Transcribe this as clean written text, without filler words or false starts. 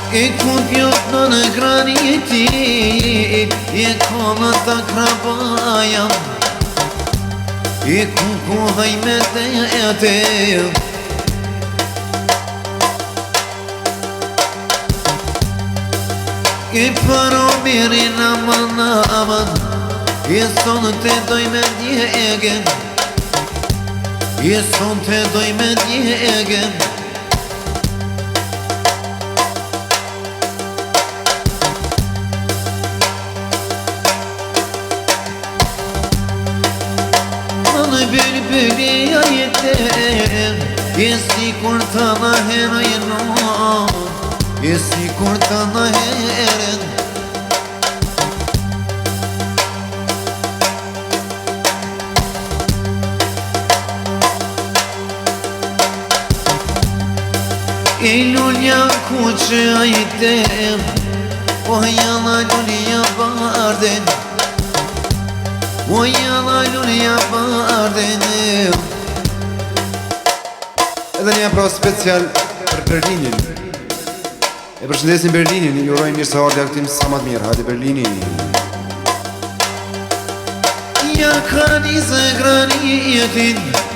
E kupjot në graniti, e kona të krabaja, e kukuhaj me të ete. E paro mirin aman aman, e son të doj me djege, e son të doj me djege. Bülbülü ayetler Esi kurtana her ayına Esi kurtana her Eylülya kuçı ayetler O yana lülya barden O yana lulja bardene. Edhe një pro special për Berlinin. E përshëndesim Berlinin, ju urojmë mirë se ardhi aktim sa më të mirë. Hajde Berlini. Ja ka një zë granijetin